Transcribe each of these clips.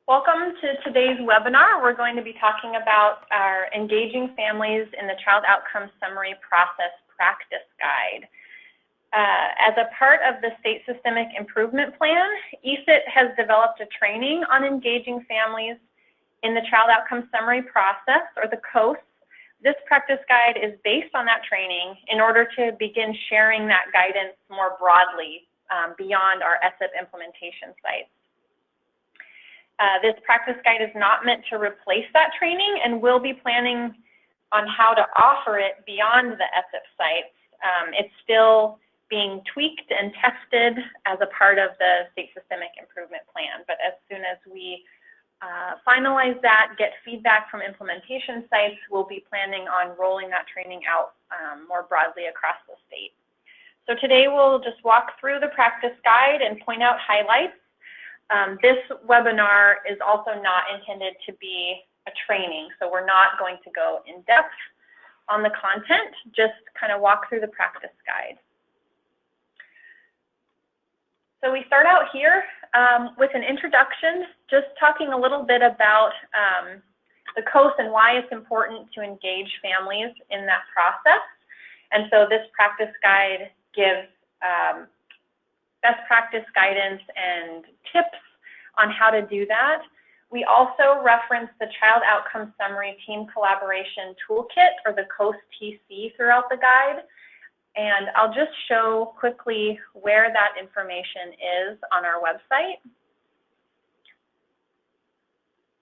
Welcome to today's webinar. We're going to be talking about our Engaging Families in the Child Outcome Summary Process Practice Guide. As a part of the State Systemic Improvement Plan, ESIT has developed a training on engaging families in the Child Outcome Summary Process, or the COS. This practice guide is based on that training in order to begin sharing that guidance more broadly beyond our ESIP implementation sites. This practice guide is not meant to replace that training, and we'll be planning on how to offer it beyond the ESIP sites. It's still being tweaked and tested as a part of the State Systemic Improvement Plan, but as soon as we finalize that, get feedback from implementation sites, we'll be planning on rolling that training out more broadly across the state. So today we'll just walk through the practice guide and point out highlights. This webinar is also not intended to be a training, so we're not going to go in depth on the content, just kind of walk through the practice guide. So we start out here with an introduction, just talking a little bit about the COS and why it's important to engage families in that process. And so this practice guide gives best practice guidance and tips on how to do that. We also reference the Child Outcome Summary Team Collaboration Toolkit, or the COS TC, throughout the guide. And I'll just show quickly where that information is on our website.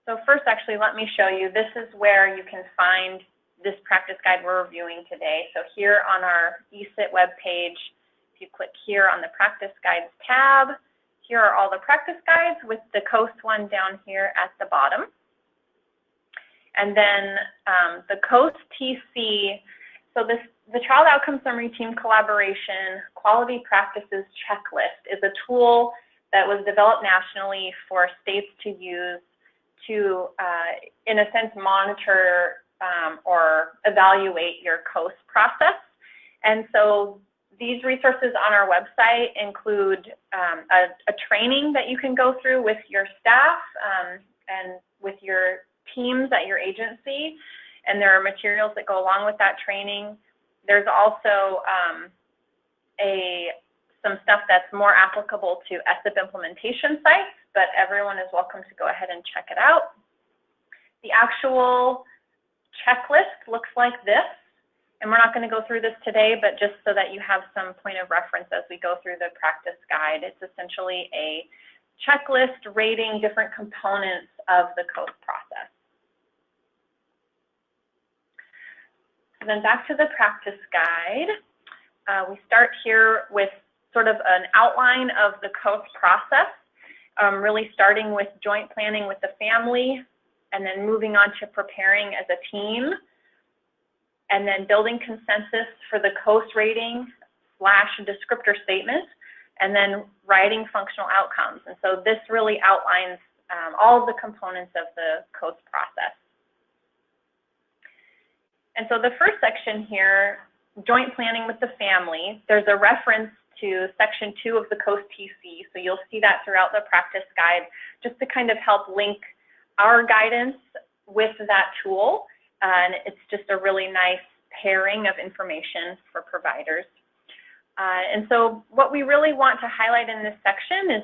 So first, actually, let me show you. This is where you can find this practice guide we're reviewing today. So here on our ESIT webpage, if you click here on the Practice Guides tab, here are all the practice guides with the COS one down here at the bottom. And then the COS TC, so the Child Outcome Summary Team Collaboration Quality Practices Checklist is a tool that was developed nationally for states to use to, in a sense, monitor or evaluate your COS process. And so these resources on our website include a training that you can go through with your staff and with your teams at your agency, and there are materials that go along with that training. There's also some stuff that's more applicable to ESIP implementation sites, but everyone is welcome to go ahead and check it out. The actual checklist looks like this. And we're not going to go through this today, but just so that you have some point of reference as we go through the practice guide, it's essentially a checklist rating different components of the COS process. And then back to the practice guide. We start here with sort of an outline of the COS process, really starting with joint planning with the family, and then moving on to preparing as a team, and then building consensus for the COS rating / descriptor statement, and then writing functional outcomes. And so this really outlines all of the components of the COS process. And so the first section here, joint planning with the family, there's a reference to section 2 of the COS TC. So you'll see that throughout the practice guide, just to kind of help link our guidance with that tool. And it's just a really nice pairing of information for providers. And so what we really want to highlight in this section is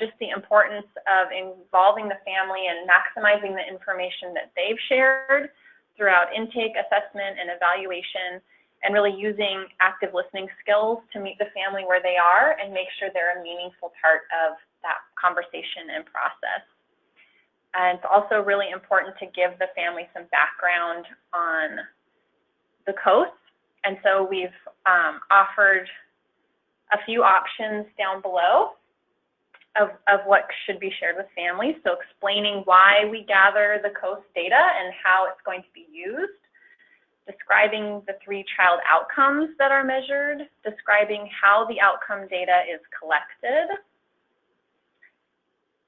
just the importance of involving the family and maximizing the information that they've shared throughout intake, assessment, and evaluation, and really using active listening skills to meet the family where they are and make sure they're a meaningful part of that conversation and process. And it's also really important to give the family some background on the COS. And so we've offered a few options down below of what should be shared with families. So explaining why we gather the COS data and how it's going to be used, describing the 3 child outcomes that are measured, describing how the outcome data is collected,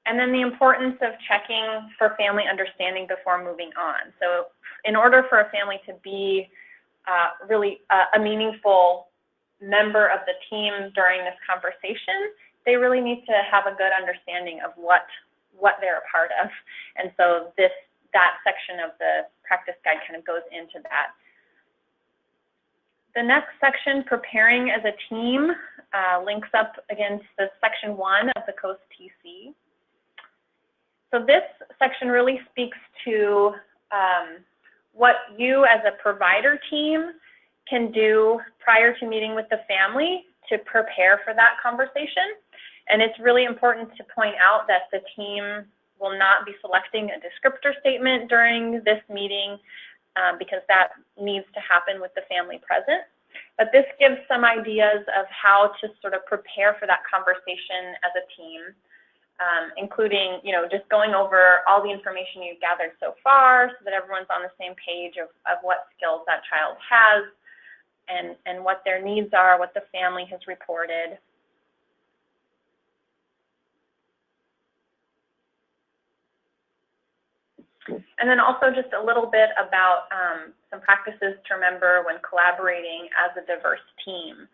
and then the importance of checking for family understanding before moving on. So in order for a family to be really a meaningful member of the team during this conversation, they really need to have a good understanding of what what they're a part of. And so that section of the practice guide kind of goes into that. The next section, preparing as a team, links up against the section 1 of the COS TC. So this section really speaks to what you as a provider team can do prior to meeting with the family to prepare for that conversation. And it's really important to point out that the team will not be selecting a descriptor statement during this meeting because that needs to happen with the family present. But this gives some ideas of how to sort of prepare for that conversation as a team, including, just going over all the information you've gathered so far so that everyone's on the same page of what skills that child has and what their needs are, what the family has reported. And then also just a little bit about some practices to remember when collaborating as a diverse team.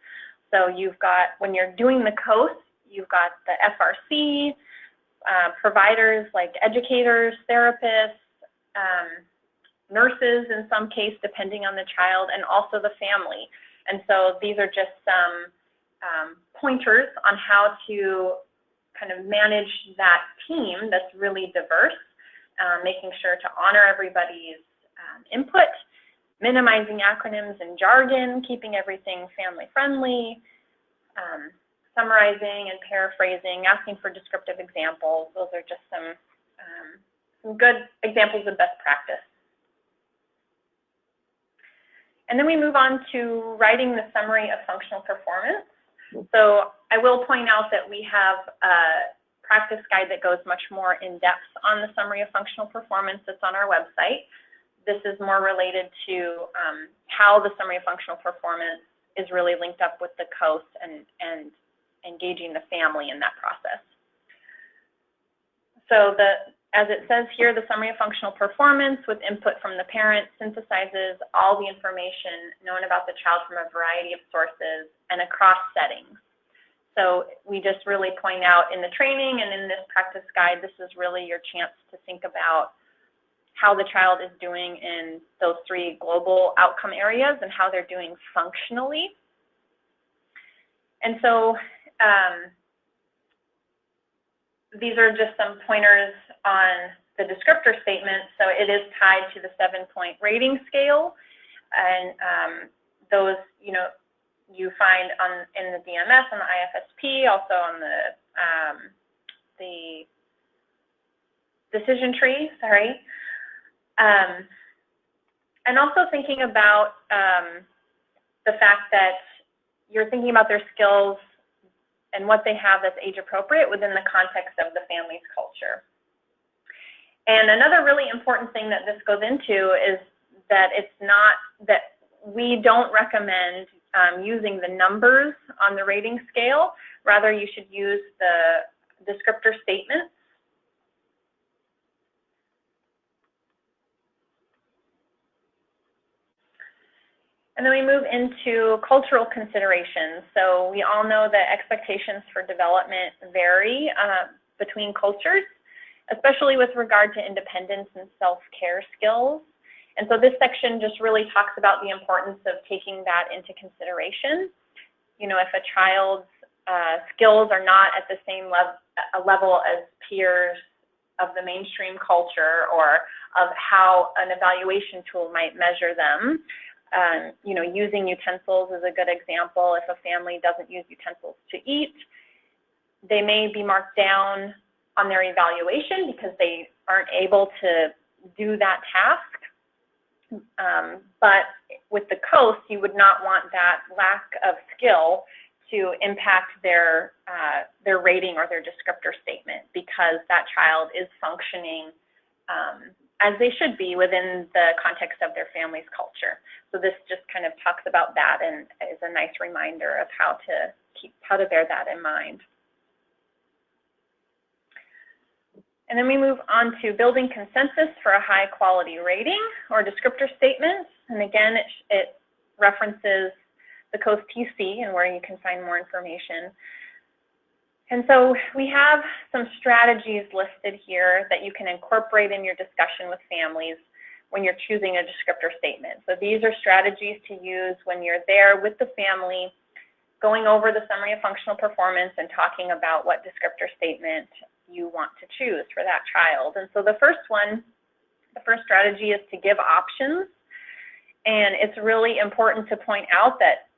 So you've got, when you're doing the COS, you've got the FRC, providers like educators, therapists, nurses in some case, depending on the child, and also the family. And so these are just some pointers on how to kind of manage that team that's really diverse, making sure to honor everybody's input, minimizing acronyms and jargon, keeping everything family-friendly, summarizing and paraphrasing, asking for descriptive examples. Those are just some good examples of best practice. And then we move on to writing the summary of functional performance. So I will point out that we have a practice guide that goes much more in depth on the summary of functional performance that's on our website. This is more related to how the summary of functional performance is really linked up with the COS and engaging the family in that process. So as it says here, the summary of functional performance with input from the parent synthesizes all the information known about the child from a variety of sources and across settings. So we just really point out in the training and in this practice guide, this is really your chance to think about how the child is doing in those 3 global outcome areas and how they're doing functionally. And so these are just some pointers on the descriptor statement. So it is tied to the 7-point rating scale. And those, you find in the DMS, on the IFSP, also on the decision tree, sorry. And also thinking about the fact that you're thinking about their skills and what they have that's age appropriate within the context of the family's culture. And another really important thing that this goes into is that it's not that we don't recommend using the numbers on the rating scale. Rather, you should use the descriptor statements. And then we move into cultural considerations. So we all know that expectations for development vary between cultures, especially with regard to independence and self-care skills. And so this section just really talks about the importance of taking that into consideration. If a child's skills are not at the same level as peers of the mainstream culture, or of how an evaluation tool might measure them, using utensils is a good example. If a family doesn't use utensils to eat, they may be marked down on their evaluation because they aren't able to do that task. But with the COS, you would not want that lack of skill to impact their rating or their descriptor statement, because that child is functioning as they should be within the context of their family's culture. So this just kind of talks about that and is a nice reminder of how to bear that in mind. And then we move on to building consensus for a high quality rating or descriptor statements. And again, it references the COS TC and where you can find more information. And so we have some strategies listed here that you can incorporate in your discussion with families when you're choosing a descriptor statement. So these are strategies to use when you're there with the family, going over the summary of functional performance and talking about what descriptor statement you want to choose for that child. And so the first strategy is to give options. And it's really important to point out that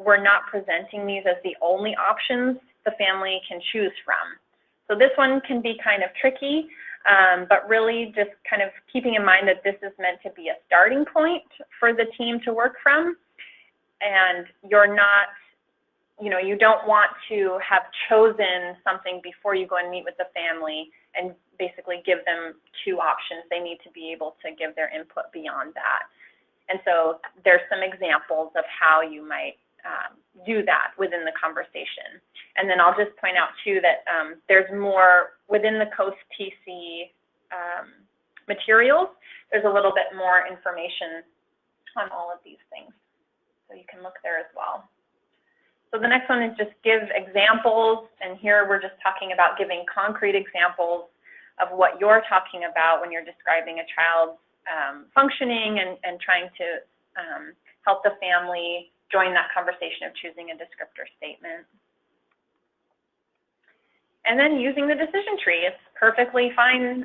we're not presenting these as the only options the family can choose from. So this one can be kind of tricky, but really just kind of keeping in mind that this is meant to be a starting point for the team to work from. And you're not, you don't want to have chosen something before you go and meet with the family and basically give them two options. They need to be able to give their input beyond that. And so there's some examples of how you might do that within the conversation. And then I'll just point out too that there's more within the COS TC materials. There's a little bit more information on all of these things. So you can look there as well. So the next one is just give examples. And here we're just talking about giving concrete examples of what you're talking about when you're describing a child's functioning and trying to help the family join that conversation of choosing a descriptor statement. And then using the decision tree, it's perfectly fine,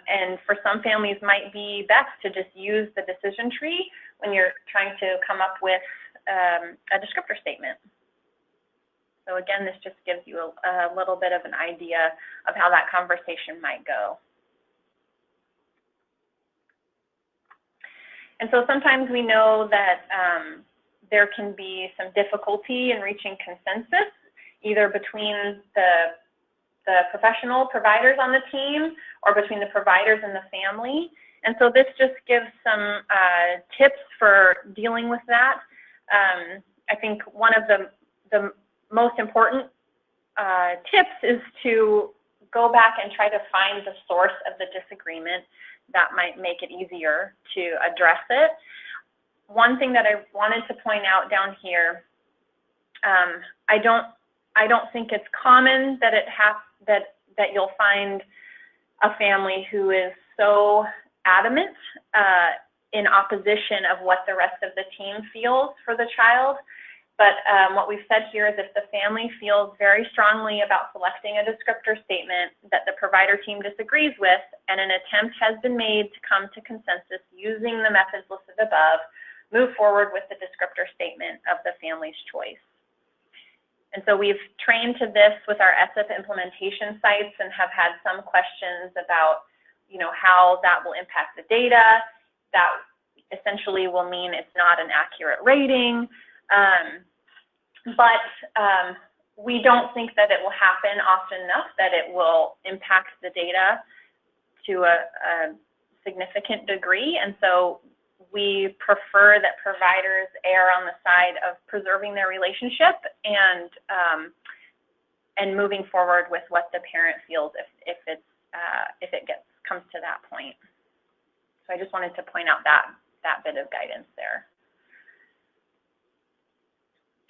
and for some families might be best to just use the decision tree when you're trying to come up with a descriptor statement. So again, this just gives you a little bit of an idea of how that conversation might go. And so sometimes we know that there can be some difficulty in reaching consensus, either between the professional providers on the team or between the providers and the family. And so this just gives some tips for dealing with that. I think one of the most important tips is to go back and try to find the source of the disagreement. That might make it easier to address it. One thing that I wanted to point out down here, I don't think it's common that that you'll find a family who is so adamant in opposition of what the rest of the team feels for the child. But what we've said here is if the family feels very strongly about selecting a descriptor statement that the provider team disagrees with, and an attempt has been made to come to consensus using the methods listed above, move forward with the descriptor statement of the family's choice. And so we've trained to this with our SF implementation sites and have had some questions about, how that will impact the data. That essentially will mean it's not an accurate rating. But we don't think that it will happen often enough that it will impact the data to a significant degree. And so we prefer that providers err on the side of preserving their relationship and moving forward with what the parent feels if it comes to that point. So I just wanted to point out that bit of guidance there.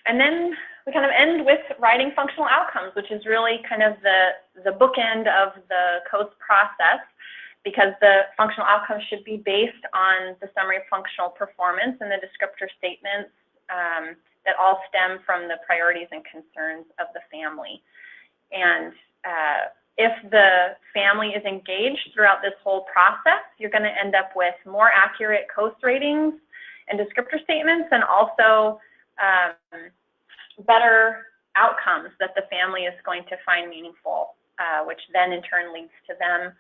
And then we kind of end with writing functional outcomes, which is really kind of the bookend of the COS process, because the functional outcomes should be based on the summary of functional performance and the descriptor statements that all stem from the priorities and concerns of the family. And if the family is engaged throughout this whole process, you're going to end up with more accurate COS ratings and descriptor statements, and also better outcomes that the family is going to find meaningful, which then in turn leads to them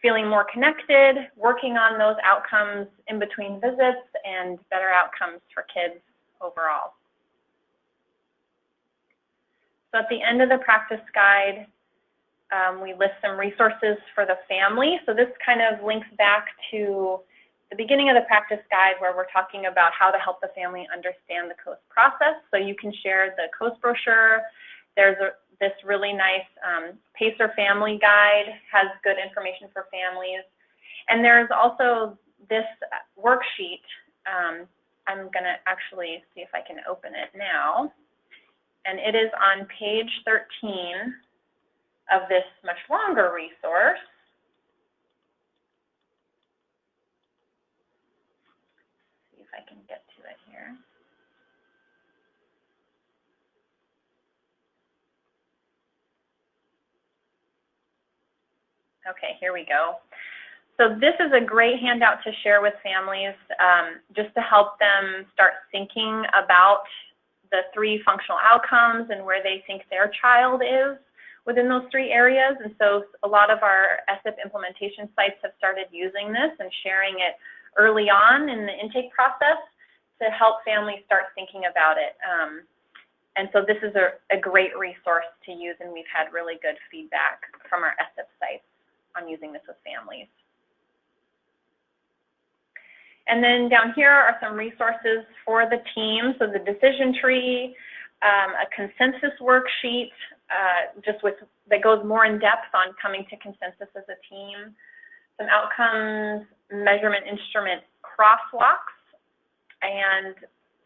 feeling more connected, working on those outcomes in between visits, and better outcomes for kids overall. So at the end of the practice guide, we list some resources for the family. So this kind of links back to the beginning of the practice guide where we're talking about how to help the family understand the COS process. So you can share the COS brochure. There's this really nice PACER family guide, has good information for families. And there's also this worksheet. I'm going to actually see if I can open it now. And it is on page 13 of this much longer resource. See if I can get to it here. Okay, here we go. So this is a great handout to share with families, just to help them start thinking about the 3 functional outcomes and where they think their child is within those 3 areas. And so a lot of our SIP implementation sites have started using this and sharing it early on in the intake process to help families start thinking about it. And so this is a great resource to use, and we've had really good feedback from our SIP sites on using this with families. And then down here are some resources for the team. So the decision tree, a consensus worksheet, that goes more in depth on coming to consensus as a team, some outcomes measurement instrument crosswalks, and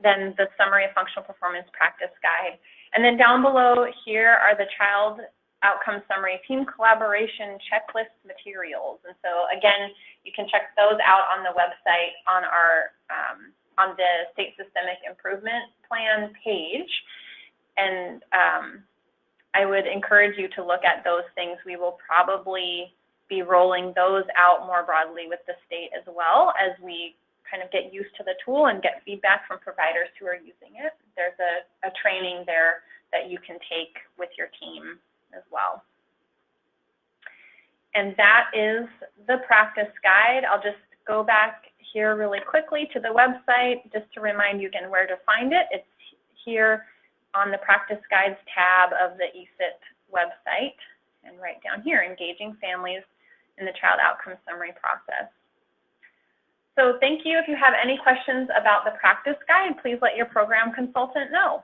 then the summary of functional performance practice guide. And then down below here are the child outcome summary team collaboration checklist materials. And so again, you can check those out on the website on our on the State Systemic Improvement Plan page. And I would encourage you to look at those things. We will probably be rolling those out more broadly with the state as well as we kind of get used to the tool and get feedback from providers who are using it. There's a training there that you can take with your team as well. And that is the practice guide. I'll just go back here really quickly to the website just to remind you again where to find it. It's here on the practice guides tab of the ESIT website, and right down here, engaging families in the child outcome summary process. So thank you. If you have any questions about the practice guide, please let your program consultant know.